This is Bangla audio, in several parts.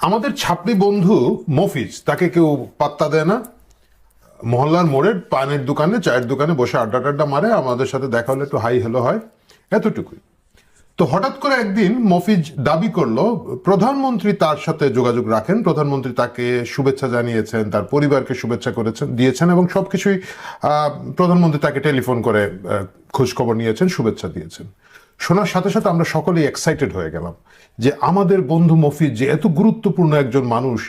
আমাদের ছাপড়ি বন্ধু মফিজ, তাকে কেউ পাত্তা দেয় না। মহল্লার মোড়ের পানের দোকানে, চায়ের দোকানে বসে আড্ডা টাড্ডা মারে, আমাদের সাথে দেখা হলে একটু হাই হ্যালো হয়, এতটুকুই। তো হঠাৎ করে একদিন মফিজ দাবি করলো প্রধানমন্ত্রী তার সাথে যোগাযোগ রাখেন, প্রধানমন্ত্রী তাকে শুভেচ্ছা জানিয়েছেন, তার পরিবারকে শুভেচ্ছা করেছেন দিয়েছেন এবং সবকিছুই প্রধানমন্ত্রী তাকে টেলিফোন করে খোঁজ খবর নিয়েছেন, শুভেচ্ছা দিয়েছেন। শোনার সাথে সাথে আমরা সকলেই এক্সাইটেড হয়ে গেলাম যে আমাদের বন্ধু মফিজ যে এত গুরুত্বপূর্ণ একজন মানুষ,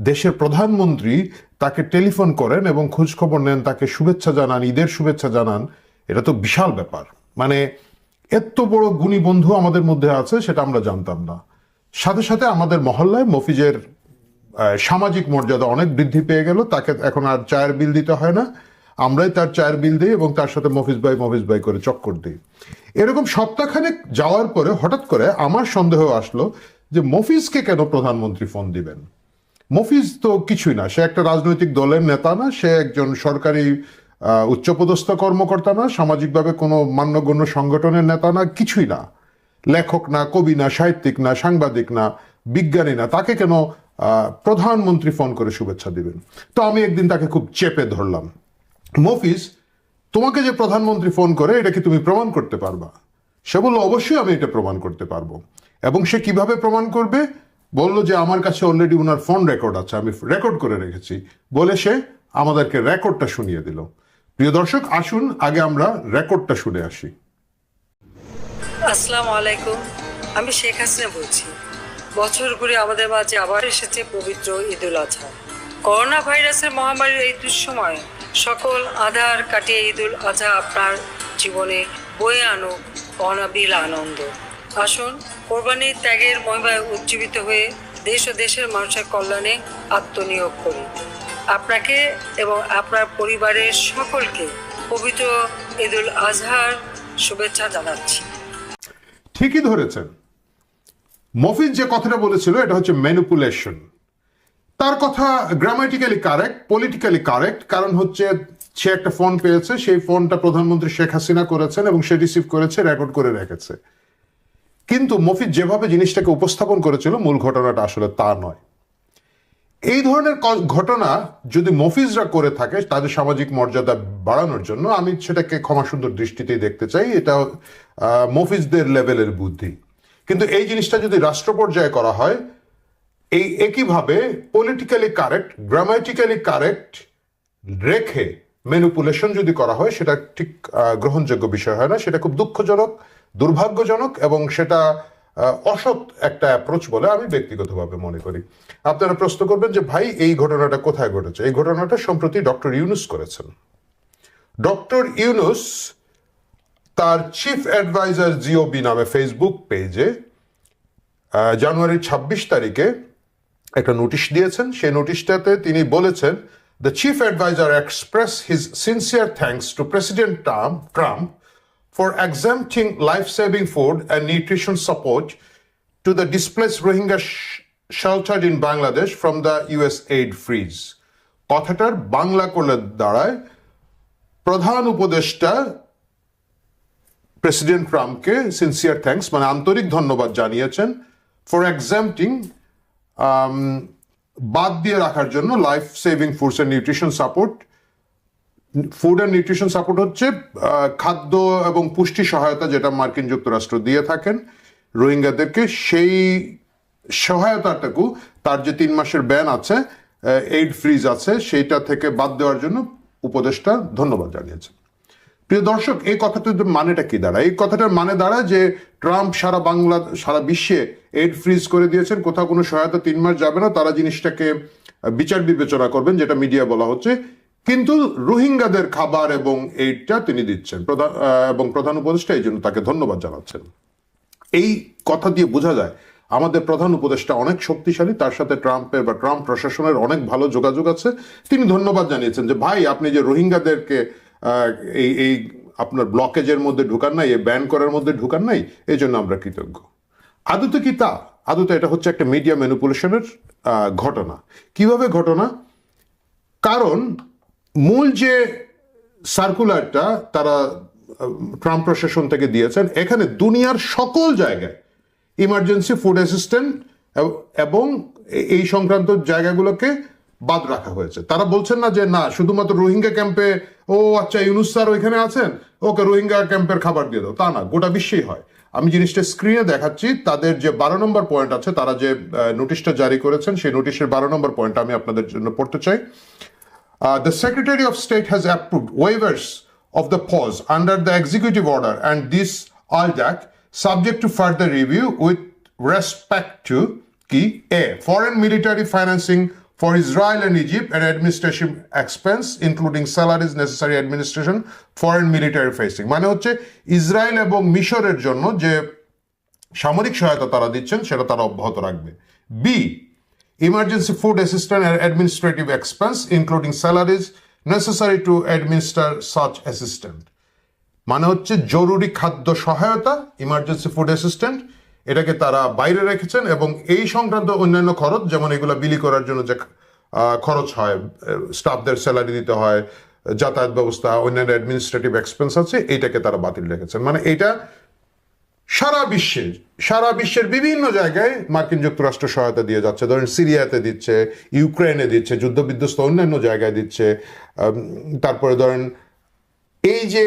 দেশের প্রধানমন্ত্রী তাকে টেলিফোন করেন এবং খোঁজ খবর নেন, তাকে শুভেচ্ছা জানান, ঈদের শুভেচ্ছা জানান। এটা তো বিশাল ব্যাপার। মানে এত বড় গুণী বন্ধু আমাদের মধ্যে আছে, সেটা আমরা জানতাম না। সাথে সাথে আমাদের মহল্লায় মফিজের সামাজিক মর্যাদা অনেক বৃদ্ধি পেয়ে গেল। তাকে এখন আর চায়ের বিল দিতে হয় না, আমরাই তার চায়ের বিল দিই এবং তার সাথে মফিজ ভাই করে চক্কর দিই। এরকম সপ্তাহখানেক যাওয়ার পরে হঠাৎ করে আমার সন্দেহ আসলো যে মফিজকে কেন প্রধানমন্ত্রী ফোন দিবেন। মফিজ তো কিছুই না, সে একটা রাজনৈতিক দলের নেতা না, সে একজন সরকারি উচ্চপদস্থ কর্মকর্তা না, সামাজিকভাবে কোনো মান্যগণ্য সংগঠনের নেতা না, কিছুই না। লেখক না, কবি না, সাহিত্যিক না, সাংবাদিক না, বিজ্ঞানী না, তাকে কেন প্রধানমন্ত্রী ফোন করে শুভেচ্ছা দিবেন। তো আমি একদিন তাকে খুব চেপে ধরলাম, মফিজ, তোমাকে যে প্রধানমন্ত্রী ফোন করে এটা কি তুমি প্রমাণ করতে পারবা? সে বলল অবশ্যই আমি এটা প্রমাণ করতে পারবো। এবং সে কিভাবে প্রমাণ করবে? বললো যে আমার কাছে অলরেডি ওনার ফোন রেকর্ড আছে, আমি রেকর্ড করে রেখেছি। বলে সে আমাদেরকে রেকর্ডটা শুনিয়ে দিল। প্রিয় দর্শক, আসুন আগে আমরা রেকর্ডটা শুনে আসি। আসসালামু আলাইকুম, আমি শেখ হাসিনা বলছি। বছর ঘুরে আমাদের মাঝে আবার এসেছে পবিত্র ঈদুল আজহা। করোনা ভাইরাসের মহামারীর এই দুঃসময়ে সকল আধার কাটিয়ে ঈদুল আজহা আপনার জীবনে বয়ে আনুক অনাবিল আনন্দ। আসুন কোরবানির ত্যাগের মহিমায় উজ্জীবিত হয়ে দেশ ও দেশের মানুষের কল্যাণে আত্মনিয়োগ করি। আপনাকে এবং আপনার পরিবারের সকলকে পবিত্র ঈদুল আজহার শুভেচ্ছা জানাচ্ছি। ঠিকই ধরেছেন, মফিজ যে কথাটা বলেছিল এটা হচ্ছে ম্যানিপুলেশন। তার কথা গ্রামাটিক্যালি কারেক্ট, পলিটিক্যালি কারেক্ট, কারণ হচ্ছে সে একটা ফোন পেয়েছে, সেই ফোনটা প্রধানমন্ত্রী শেখ হাসিনা করেছেন এবং সে রিসিভ করেছে, রেকর্ড করে রেখেছে। কিন্তু মফিজ যেভাবে জিনিসটাকে উপস্থাপন করেছিল, মূল ঘটনাটা আসলে তা নয়। এই ধরনের ঘটনা যদি মফিজরা করে থাকে তাদের সামাজিক মর্যাদা বাড়ানোর জন্য, আমি সেটাকে ক্ষমাসুন্দর দৃষ্টিতেই দেখতে চাই। এটা মফিজদের লেভেলের বুদ্ধি। কিন্তু এই জিনিসটা যদি রাষ্ট্র পর্যায়ে করা হয়, এই একইভাবে পলিটিক্যালি কারেক্ট, গ্রামাটিক্যালি কারেক্ট রেখে ম্যানিপুলেশন যদি করা হয়, সেটা ঠিক গ্রহণযোগ্য বিষয় হয় না। সেটা খুব দুঃখজনক, দুর্ভাগ্যজনক এবং সেটা অসৎ একটা অ্যাপ্রোচ বলে আমি ব্যক্তিগতভাবে মনে করি। আপনারা প্রশ্ন করবেন যে ভাই এই ঘটনাটা কোথায় ঘটেছে? এই ঘটনাটা সম্প্রতি ডক্টর ইউনূস করেছেন। ডক্টর ইউনূস তার চিফ অ্যাডভাইজার জিওবি নামে ফেসবুক পেজে জানুয়ারির ২৬ তারিখে একটা নোটিশ দিয়েছেন। সেই নোটিশটাতে তিনি বলেছেন, the chief adviser express his sincere thanks to president Trump for exempting life-saving food and nutrition support to the displaced Rohingya sheltered in Bangladesh from the US aid freeze. কথাটার বাংলা করলে দাঁড়ায়, প্রধান উপদেষ্টা প্রেসিডেন্ট ট্রাম্পকে সিনসিয়ার থ্যাঙ্কস মানে আন্তরিক ধন্যবাদ জানিয়েছেন ফর এক্সাম্পটিং বাদ দিয়ে রাখার জন্য life saving foods and nutrition support. Food and nutrition support হচ্ছে খাদ্য এবং পুষ্টি সহায়তা, যেটা মার্কিন যুক্তরাষ্ট্র দিয়ে থাকেন রোহিঙ্গাদেরকে। সেই সহায়তাটুকু তার যে ৩ মাসের ব্যান আছে, এইড ফ্রিজ আছে, সেইটা থেকে বাদ দেওয়ার জন্য উপদেষ্টা ধন্যবাদ জানিয়েছেন। প্রিয় দর্শক, এই কথাটার মানেটা কি দাঁড়ায়? এই কথাটার মানে দাঁড়ায় যে ট্রাম্প সারা বিশ্বে এইড ফ্রিজ করে দিয়েছেন, কোথাও কোনো সহায়তা ৩ মাস যাবে না, তারা জিনিসটাকে বিচার বিবেচনা করবেন, যেটা মিডিয়া বলা হচ্ছে। কিন্তু রোহিঙ্গাদের খাবার এবং এইডটা তিনি দিচ্ছেন, এবং প্রধান উপদেষ্টা এই জন্য তাকে ধন্যবাদ জানাচ্ছেন। এই কথা দিয়ে বোঝা যায় আমাদের প্রধান উপদেষ্টা অনেক শক্তিশালী, তার সাথে ট্রাম্পের বা ট্রাম্প প্রশাসনের অনেক ভালো যোগাযোগ আছে। তিনি ধন্যবাদ জানিয়েছেন যে ভাই, আপনি যে রোহিঙ্গাদেরকে এই আপনার ব্লকেজের মধ্যে ঢুকান নাই, এই ব্যান করার মধ্যে ঢুকান নাই, এই জন্য আমরা কৃতজ্ঞ। আদতে কি তা? আদতে এটা হচ্ছে একটা মিডিয়া ম্যানিপুলেশনের ঘটনা। কিভাবে ঘটনা? কারণ মূল যে সার্কুলারটা তারা ট্রাম্প প্রশাসন থেকে দিয়েছেন, এখানে দুনিয়ার সকল জায়গায় ইমার্জেন্সি ফুড অ্যাসিস্ট্যান্ট এবং এই সংক্রান্ত জায়গাগুলোকে বাদ রাখা হয়েছে। তারা বলছেন না যে না শুধুমাত্র রোহিঙ্গা ক্যাম্পে ও আচ্ছা ইউনুস স্যার ওইখানে আছেন, ওকে রোহিঙ্গা ক্যাম্পের খাবার দিয়ে দাও, তা না, গোটা বিশ্বেই হয়। আমি জিনিসটা স্ক্রিনে দেখাচ্ছি, তাদের যে 12 নম্বর পয়েন্ট আছে, তারা যে নোটিশটা জারি করেছেন সেই নোটিশের 12 নম্বর পয়েন্ট আমি আপনাদের জন্য পড়তে চাই। The Secretary of State has approved waivers of the pause under the executive order and this ALDAC subject to further review with respect to key A. Foreign military financing for Israel and Egypt and administration expense including salaries necessary administration foreign military facing, মানে হচ্ছে ইসরায়েল এবং মিশরের জন্য যে সামরিক সহায়তা তারা দিচ্ছেন সেটা তারা অব্যাহত রাখবে। B, emergency food assistance and administrative expense including salaries necessary to administer such assistance, মানে হচ্ছে জরুরি খাদ্য সহায়তা ইমার্জেন্সি ফুড অ্যাসিস্ট্যান্ট এটাকে তারা বাইরে রেখেছেন, এবং এই সংক্রান্ত অন্যান্য খরচ যেমন এগুলো বিলি করার জন্য যে খরচ হয়, স্টাফদের স্যালারি দিতে হয়, যাতায়াত ব্যবস্থা, অন্যান্য অ্যাডমিনিস্ট্রেটিভ এক্সপেন্স আছে, এইটাকে তারা বাতিল রেখেছেন। মানে এটা সারা বিশ্বের বিভিন্ন জায়গায় মার্কিন যুক্তরাষ্ট্র সহায়তা দিয়ে যাচ্ছে। ধরেন সিরিয়াতে দিচ্ছে, ইউক্রেনে দিচ্ছে, যুদ্ধবিধ্বস্ত অন্যান্য জায়গায় দিচ্ছে। তারপরে ধরেন এই যে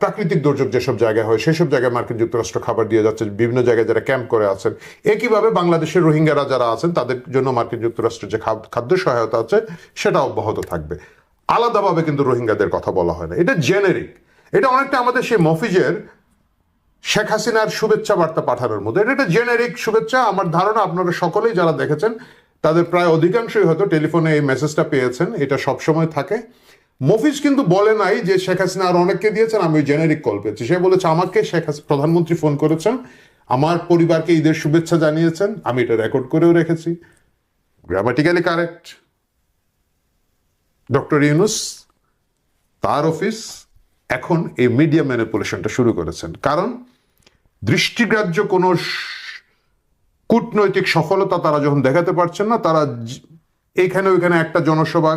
প্রাকৃতিক দুর্যোগ যেসব জায়গায় হয় সেসব জায়গায় মার্কিন যুক্তরাষ্ট্র খাবার দিয়ে যাচ্ছে, বিভিন্ন জায়গায় যারা ক্যাম্প করে আছেন। একইভাবে বাংলাদেশের রোহিঙ্গারা যারা আছেন তাদের জন্য মার্কিন যুক্তরাষ্ট্রের যে খাদ্য সহায়তা আছে সেটা অব্যাহত থাকবে। আলাদাভাবে কিন্তু রোহিঙ্গাদের কথা বলা হয় না, এটা জেনেরিক। এটা অনেকটা আমাদের সেই মফিজের শেখ হাসিনার শুভেচ্ছা বার্তা পাঠানোর মধ্যে, এটা একটা জেনেরিক শুভেচ্ছা। আমার ধারণা আপনারা সকলেই যারা দেখেছেন তাদের প্রায় অধিকাংশই হয়তো টেলিফোনে এই মেসেজটা পেয়েছেন, এটা সবসময় থাকে। মফিজ কিন্তু বলে নাই যে শেখ হাসিনা আর অনেককে দিয়েছেন, আমি ওই জেনেরিক কল পেয়েছি। সে বলেছে আমাকে প্রধানমন্ত্রী ফোন করেছেন, আমার পরিবারকে ঈদের শুভেচ্ছা জানিয়েছেন, আমি এটা রেকর্ড করেও রেখেছি। Grammatically correct. ডক্টর ইউনুস তার অফিস এখন এই মিডিয়া ম্যানিপুলেশনটা শুরু করেছেন, কারণ দৃষ্টিগ্রাহ্য কোনো কূটনৈতিক সফলতা তারা যখন দেখাতে পারছেন না, তারা এইখানে ওইখানে একটা জনসভা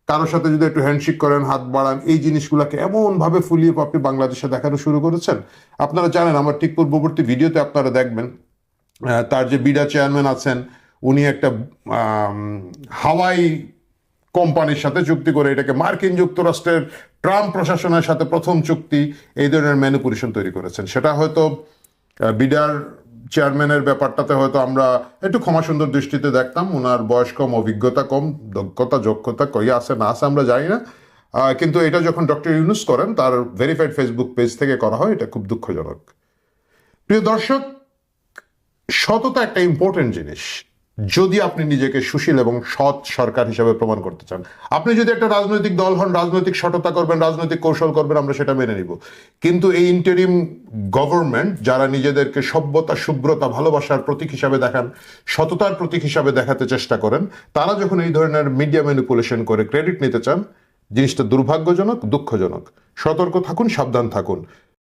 কারোর সাথে যদি একটু হ্যান্ডশেক করেন, হাত বাড়ান, এই জিনিসগুলোকে এমন ভাবে ফুলিয়ে পাপড়ি বাংলাদেশে দেখানো শুরু করেছেন। আপনারা জানেন, আমার ঠিক পূর্ববর্তী ভিডিওতে আপনারা দেখবেন তার যে বিডা চেয়ারম্যান আছেন উনি একটা হাওয়াই কোম্পানির সাথে চুক্তি করে, এটাকে মার্কিন যুক্তরাষ্ট্রের ট্রাম্প প্রশাসনের সাথে প্রথম চুক্তি, এই ধরনের ম্যানিপুলেশন তৈরি করেছেন। সেটা হয়তো বিডার চেয়ারম্যানের ব্যাপারটাতে হয়তো আমরা একটু ক্ষমা সুন্দর দৃষ্টিতে দেখতাম, ওনার বয়স কম, অভিজ্ঞতা কম, দক্ষতা যোগ্যতা কই আছে না আছে আমরা জানি না, কিন্তু এটা যখন ডক্টর ইউনুস করেন তার ভেরিফাইড ফেসবুক পেজ থেকে করা হয়, এটা খুব দুঃখজনক। প্রিয় দর্শক, সততা একটা ইম্পর্টেন্ট জিনিস। যদি আপনি নিজেকে সুশীল এবং সৎ সরকার হিসাবে প্রমাণ করতে চান, আপনি যদি একটা রাজনৈতিক দল হন, রাজনৈতিক সততা করবেন, রাজনৈতিক কৌশল করবেন, আমরা সেটা মেনে নিব। কিন্তু এই ইন্টারিম গভর্নমেন্ট যারা নিজেদেরকে সভ্যতা, শুভ্রতা, ভালোবাসার প্রতীক হিসাবে দেখান, সততার প্রতীক হিসাবে দেখাতে চেষ্টা করেন, তারা যখন এই ধরনের মিডিয়া ম্যানিপুলেশন করে ক্রেডিট নিতে চান, জিনিসটা দুর্ভাগ্যজনক, দুঃখজনক। সতর্ক থাকুন, সাবধান থাকুন।